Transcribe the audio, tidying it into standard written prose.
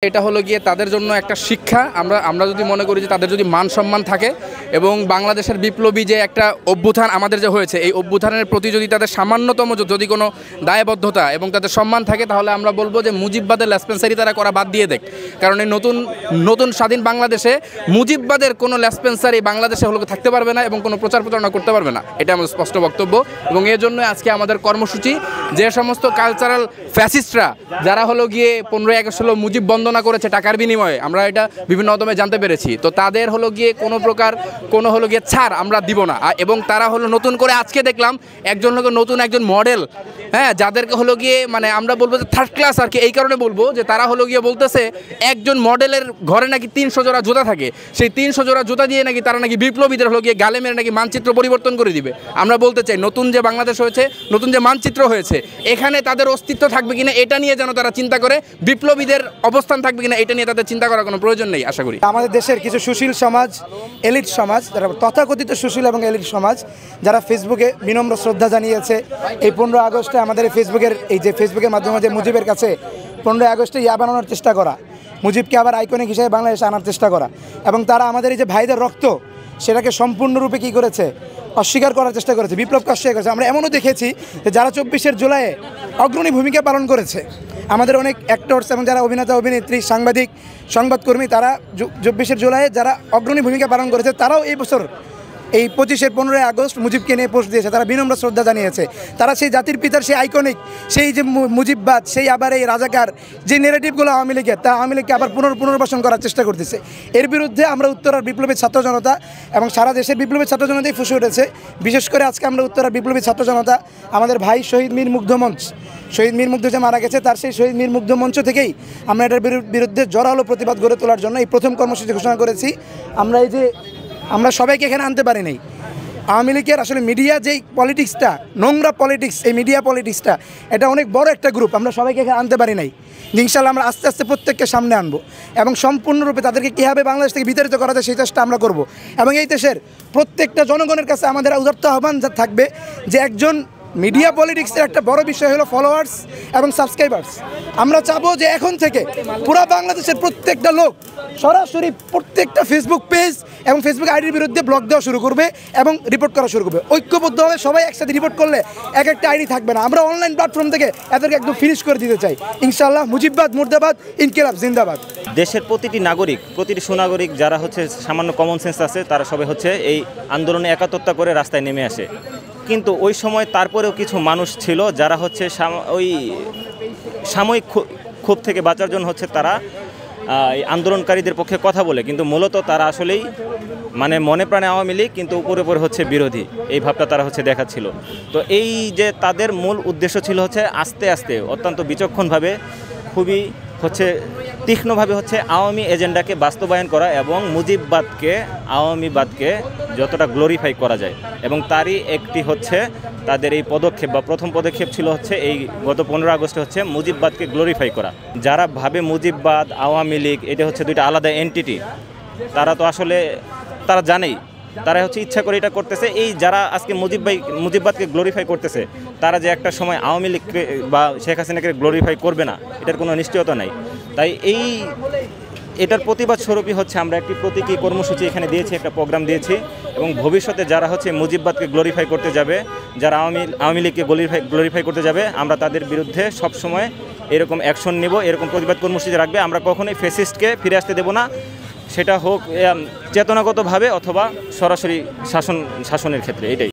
এটা হলো গিয়ে তাদের জন্য একটা শিক্ষা। আমরা যদি মনে করি যে তাদের যদি মান সম্মান থাকে এবং বাংলাদেশের বিপ্লবী যে একটা অভ্যুত্থান আমাদের যে হয়েছে, এই অভ্যুত্থানের প্রতি যদি তাদের সামান্যতম যদি কোনো দায়বদ্ধতা এবং তাদের সম্মান থাকে, তাহলে আমরা বলবো যে মুজিববাদের লেসপেন্সারি তারা করা বাদ দিয়ে দেখ। কারণ এই নতুন স্বাধীন বাংলাদেশে মুজিববাদের কোনো লেসপেন্সারি বাংলাদেশে হলো থাকতে পারবে না এবং কোনো প্রচার প্রচারণা করতে পারবে না। এটা আমাদের স্পষ্ট বক্তব্য। এবং এর জন্য আজকে আমাদের কর্মসূচি, যে সমস্ত কালচারাল ফ্যাসিস্টরা যারা হলো গিয়ে 15ই আগস্ট হলো মুজিব বন্দনা করেছে টাকার বিনিময়ে, আমরা এটা বিভিন্ন মাধ্যমে জানতে পেরেছি, তো তাদের হলো গিয়ে কোনো হলো গিয়ে ছাড় আমরা দিব না। এবং তারা হলো নতুন করে আজকে দেখলাম নতুন একজন মডেল, হ্যাঁ, যাদেরকে হলো গিয়ে মানে আমরা বলবো যে থার্ড ক্লাস আর কি। এই কারণে বলবো যে তারা হলো গিয়ে বলতেছে একজন মডেলের ঘরে নাকি 300 জোড়া জুতা থাকে, সেই 300 জোড়া জুতা দিয়ে নাকি তারা নাকি বিপ্লবীদের হলো গিয়ে গালে মেরে নাকি মানচিত্র পরিবর্তন করে দিবে। আমরা বলতে চাই নতুন যে বাংলাদেশ হয়েছে, নতুন যে মানচিত্র হয়েছে, এখানে তাদের অস্তিত্ব থাকবে কিনা এটা নিয়ে যেন তারা চিন্তা করে, বিপ্লবীদের অবস্থান থাকবে কিনা এটা নিয়ে তাদের চিন্তা করার কোনো প্রয়োজন নেই। আশা করি আমাদের দেশের কিছু সুশীল সমাজ, এলিট সমাজ, যারা তথাকথিত সুশীল এবং এলিট সমাজ, যারা ফেসবুকে বিনম্র শ্রদ্ধা জানিয়েছে এই 15 আগস্টে আমাদের ফেসবুকের মাধ্যমে যে মুজিবের কাছে 15 আগস্টে ইয়া বানানোর চেষ্টা করা, মুজিবকে আবার আইকনিক হিসেবে বাংলাদেশে আনার চেষ্টা করা, এবং তারা আমাদের এই যে ভাইদের রক্ত সেটাকে সম্পূর্ণরূপে কী করেছে, অস্বীকার করার চেষ্টা করেছে, বিপ্লবকে অস্বীকার করেছে। আমরা এমনও দেখেছি যে যারা 24 জুলাইয়ে অগ্রণী ভূমিকা পালন করেছে, আমাদের অনেক অ্যাক্টরস এবং যারা অভিনেতা অভিনেত্রী সাংবাদিক সংবাদকর্মী, তারা 24 জুলাইয়ে যারা অগ্রণী ভূমিকা পালন করেছে, তারাও এই বছর এই 15 আগস্ট মুজিবকে নিয়ে পোস্ট দিয়েছে, তারা বিনম্র শ্রদ্ধা জানিয়েছে। তারা সেই জাতির পিতার সেই আইকনিক, সেই যে মুজিববাদ, সেই আবার এই রাজাকার যে নেগেটিভগুলো আওয়ামী লীগের, তা আওয়ামী লীগকে আবার পুনর্বাসন করার চেষ্টা করতেছে। এর বিরুদ্ধে আমরা উত্তরার বিপ্লবী ছাত্র জনতা এবং সারা দেশের বিপ্লবী ছাত্র জনতাই ফুসে উঠেছে। বিশেষ করে আজকে আমরা উত্তরার বিপ্লবী ছাত্র জনতা আমাদের ভাই শহীদ মীর মুগ্ধ মঞ্চ, শহীদ মীর মুগ্ধ যে মারা গেছে, তার সেই শহীদ মীর মুগ্ধ মঞ্চ থেকেই আমরা এটার বিরুদ্ধে জোরালো প্রতিবাদ গড়ে তোলার জন্য এই প্রথম কর্মসূচি ঘোষণা করেছি। আমরা সবাইকে এখানে আনতে পারি নাই। আওয়ামী লীগের আসলে মিডিয়া যেই পলিটিক্সটা, নোংরা পলিটিক্স, এই মিডিয়া পলিটিক্সটা, এটা অনেক বড় একটা গ্রুপ, আমরা সবাইকে এখানে আনতে পারি নাই। ইনশাআল্লাহ আমরা আস্তে আস্তে প্রত্যেককে সামনে আনবো এবং সম্পূর্ণরূপে তাদেরকে কীভাবে বাংলাদেশ থেকে বিতাড়িত করা যায় সেই চেষ্টা আমরা করব। এবং এই দেশের প্রত্যেকটা জনগণের কাছে আমাদের উদাত্ত আহ্বান থাকবে যে একজন মিডিয়া পলিটিক্সের একটা বড় বিষয় হলো ফলোয়ার্স এবং সাবস্ক্রাইবার্স। আমরা চাবো যে এখন থেকে পুরো বাংলাদেশের প্রত্যেকটা লোক সরাসরি প্রত্যেকটা ফেসবুক পেজ এবং ফেসবুক আইডির বিরুদ্ধে ব্লগ দেওয়া শুরু করবে এবং রিপোর্ট করা শুরু করবে। ঐক্যবদ্ধভাবে সবাই একসাথে রিপোর্ট করলে একটা আইডি থাকবে না। আমরা অনলাইন প্ল্যাটফর্ম থেকে এদেরকে একদম ফিনিশ করে দিতে চাই। ইনশাআল্লাহ মুজিববাদ মুর্দাবাদ, ইনকিলাব জিন্দাবাদ। দেশের প্রতিটি নাগরিক, প্রতিটি সুনাগরিক যারা হচ্ছে সামান্য কমন সেন্স আছে, তারা সবাই হচ্ছে এই আন্দোলনে একাত্মতা করে রাস্তায় নেমে আসে। কিন্তু ওই সময় তারপরেও কিছু মানুষ ছিল যারা হচ্ছে ওই সাময়িক ক্ষোভ থেকে বাঁচার জন্য হচ্ছে তারা এই আন্দোলনকারীদের পক্ষে কথা বলে, কিন্তু মূলত তারা আসলেই মানে মনে প্রাণে আওয়ামী লীগ, কিন্তু উপরে উপরে হচ্ছে বিরোধী, এই ভাবটা তারা হচ্ছে দেখাচ্ছিল। তো এই যে তাদের মূল উদ্দেশ্য ছিল হচ্ছে আস্তে আস্তে অত্যন্ত বিচক্ষণভাবে, খুবই হচ্ছে তীক্ষ্ণভাবে হচ্ছে আওয়ামী এজেন্ডাকে বাস্তবায়ন করা এবং মুজিববাদকে, আওয়ামীবাদকে যতটা গ্লোরিফাই করা যায়। এবং তারই একটি হচ্ছে তাদের এই পদক্ষেপ বা প্রথম পদক্ষেপ ছিল হচ্ছে এই গত 15 আগস্টে হচ্ছে মুজিববাদকে গ্লোরিফাই করা। যারা ভাবে মুজিববাদ, আওয়ামী লীগ এটা হচ্ছে দুইটা আলাদা এন্টিটি, তারা তো আসলে তারা জানেই, তারা হচ্ছে ইচ্ছা করে এটা করতেছে। এই যারা আজকে মুজিববাদকে গ্লোরিফাই করতেছে, তারা যে একটা সময় আওয়ামী লীগকে বা শেখ হাসিনাকে গ্লোরিফাই করবে না, এটার কোনো নিশ্চয়তা নাই। তাই এটার প্রতিবাদ স্বরূপই হচ্ছে আমরা একটি প্রতীকী কর্মসূচি এখানে দিয়েছি, একটা প্রোগ্রাম দিয়েছি। এবং ভবিষ্যতে যারা হচ্ছে মুজিববাদকে গ্লোরিফাই করতে যাবে, যারা আওয়ামী লীগকে গ্লোরিফাই করতে যাবে, আমরা তাদের বিরুদ্ধে সবসময় এরকম অ্যাকশন নেব, এরকম প্রতিবাদ কর্মসূচি রাখবে। আমরা কখনোই ফ্যাসিস্টকে ফিরে আসতে দেব না, সেটা হোক চেতনাগতভাবে অথবা সরাসরি শাসনের ক্ষেত্রে। এটাই।